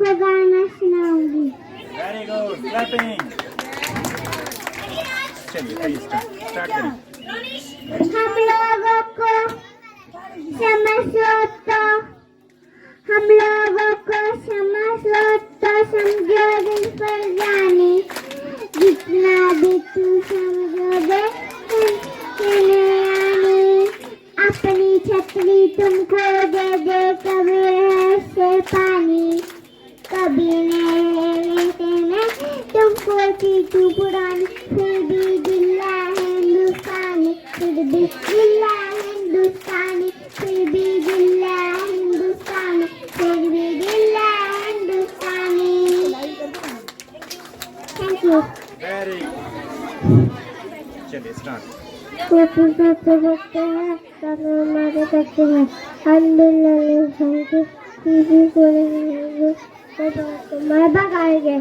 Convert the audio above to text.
मैं गाना सुनाऊंगी। Very good, clapping. चलिए स्टार्ट करें। हम लोगों को समझो तो समझो दिल पर जाने, जितना भी तू समझोगे कहने आने, अपनी छतरी तुमको दे दे कभी ऐसे पानी, कभी रहते में तुमको चीटू पुरानी, फिर भी जिला हिंदुस्तानी, फिर भी जिला हिंदुस्तानी, फिर भी जिला हिंदुस्तानी, फिर भी जिला हिंदुस्तानी। Thank you. वेरी चलिए स्टार्ट। करते हैं हमारे करते हैं हम तुम्हारे भगाएंगे।